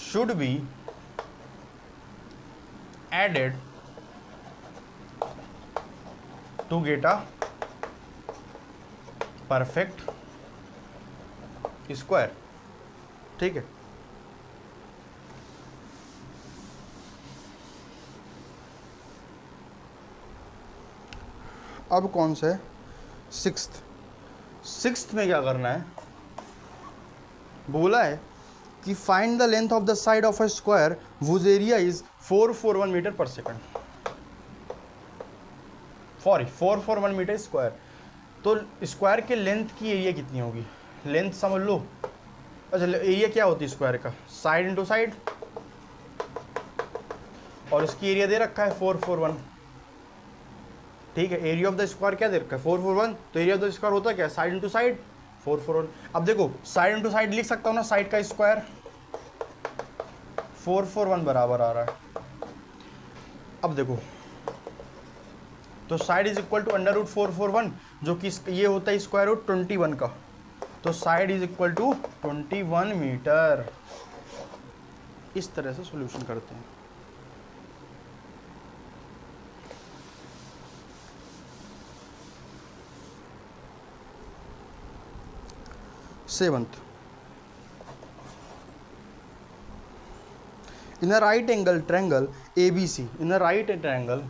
should be added to get a perfect square, ठीक है। अब कौन सा है, सिक्स्थ में क्या करना है, बोला है कि find the length of the side of a square whose area is 441 metre per second, 441 metre square. तो स्क्वायर के लेंथ की एरिया कितनी होगी, लेंथ समझ लो। अच्छा, एरिया क्या होती है स्क्वायर का, साइड इंटू साइड, और इसकी एरिया दे रखा है 441, ठीक है। एरिया ऑफ द स्क्वायर क्या दे रखा है 441, तो एरिया ऑफ द स्क्वायर होता क्या है, साइड इंटू साइड 441। अब देखो साइड इंटू साइड लिख सकता हूँ ना, साइड का स्क्वायर 441 बराबर आ रहा है। अब देखो तो side is equal to under root 441, जो कि ये होता है स्क्वायर रूट 21 का, तो side is equal to 21 metre. इस तरह से सॉल्यूशन करते हैं। Seventh, in a right angle triangle ABC, in a right triangle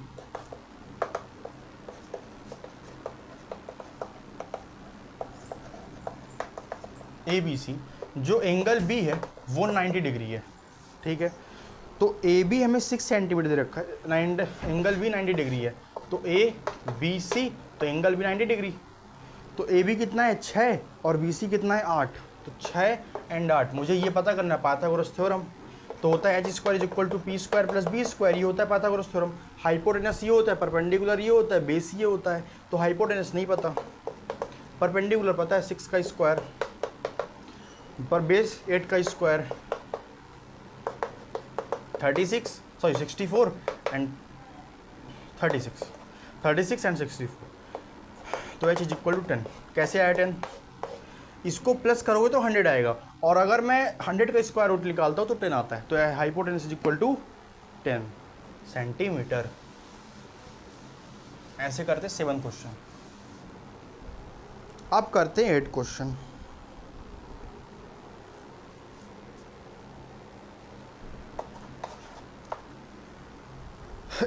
ABC, जो एंगल B है वो 90 डिग्री है, ठीक है। तो AB हमें 6 सेंटीमीटर दे रखा है, एंगल B 90 डिग्री है, तो ABC, तो एंगल भी 90 डिग्री। तो AB कितना है 6 और BC कितना है 8, तो 6 एंड 8 मुझे ये पता करना है, पाइथागोरस थ्योरम। तो होता है h square is equal to P square plus B square, ये होता है पाइथागोरस थ्योरम। हाइपोटेनस ये होता है, परपेंडिकुलर ये होता है, बेस ये होता है। तो हाइपोटेनस नहीं पता, परपेंडिकुलर पता है 6 का स्क्वायर, पर बेस 8 का स्क्वायर 64 एंड 36 एंड 64, तो h इज इक्वल टू 10। कैसे आया 10, इसको प्लस करोगे तो 100 आएगा, और अगर मैं 100 का स्क्वायर रूट निकालता हूँ तो 10 आता है। तो hypotenuse is equal to 10 centimetre. ऐसे करते 7 क्वेश्चन। अब करते हैं 8 क्वेश्चन।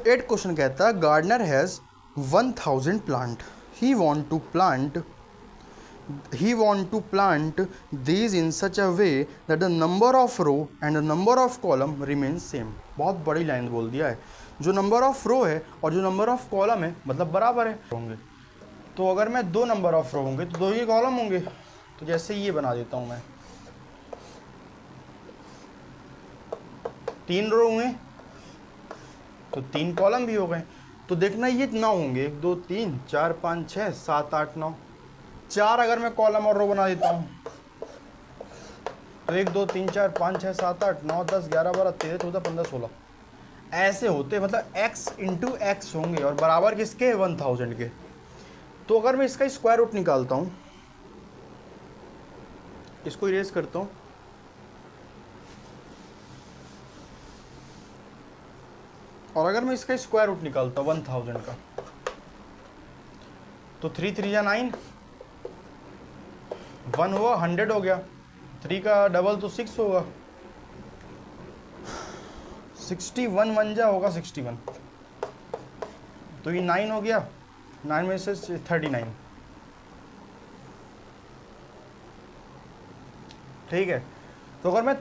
एट क्वेश्चन कहता है gardener has 1000 plant, he want to plant he want to plant these in such a way that the number of row and the number of column remains same। बहुत बड़ी line बोल दिया है, जो number of रो है और जो number of column है मतलब बराबर है होंगे। तो अगर मैं 2 नंबर ऑफ रो होंगे तो 2 ही कॉलम होंगे। तो जैसे ये बना देता हूँ मैं, 3 रो हुए तो 3 कॉलम भी हो गए। तो देखना ये 9 होंगे, 1 2 3 4 5 6 7 8 9। 4 अगर मैं कॉलम और रो बना देता हूँ तो 1 2 3 4 5 6 7 8 9 10 11 12 13 14 15 16 ऐसे होते, मतलब x इंटू एक्स होंगे और बराबर किसके 1000 के। तो अगर मैं इसका स्क्वायर रूट निकालता हूँ, इसको इरेज करता हूँ, और अगर मैं इसका स्क्वायर रूट निकालता हूँ 1000 का, तो 3 3 या 9, 1 हुआ 100 हो गया, 3 का डबल तो 6 होगा, 61 1 जा होगा 61, तो ये 9 हो गया, 9 में से 39। ठीक है, तो अगर मैं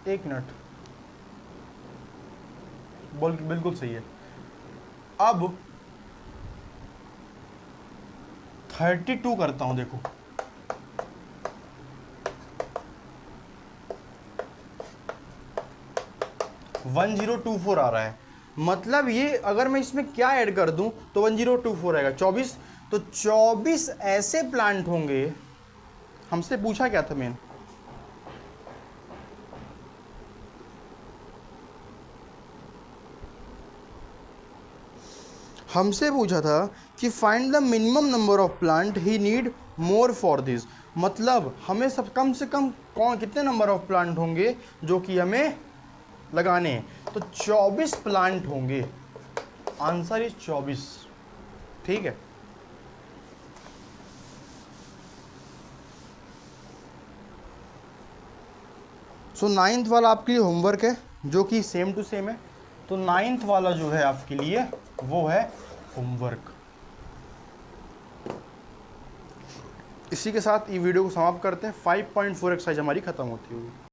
1 मिनट बोल, बिल्कुल सही है। अब 32 करता हूं, देखो 1024 आ रहा है, मतलब ये अगर मैं इसमें क्या ऐड कर दूं तो 1024 आएगा 24। तो 24 ऐसे प्लांट होंगे, हमसे पूछा क्या था मेन, हमसे पूछा था कि find the minimum number of plant he need more for this. मतलब हमें सब कम से कम कितने नंबर ऑफ प्लांट होंगे जो कि हमें लगाने हैं। तो 24 प्लांट होंगे, आंसर इज 24। ठीक है, सो 9th वाला आपके लिए होमवर्क है जो कि सेम टू सेम है। तो 9th वाला जो है आपके लिए वो है होमवर्क। इसी के साथ ये वीडियो को समाप्त करते हैं। 5.4 एक्सरसाइज हमारी खत्म होती होगी।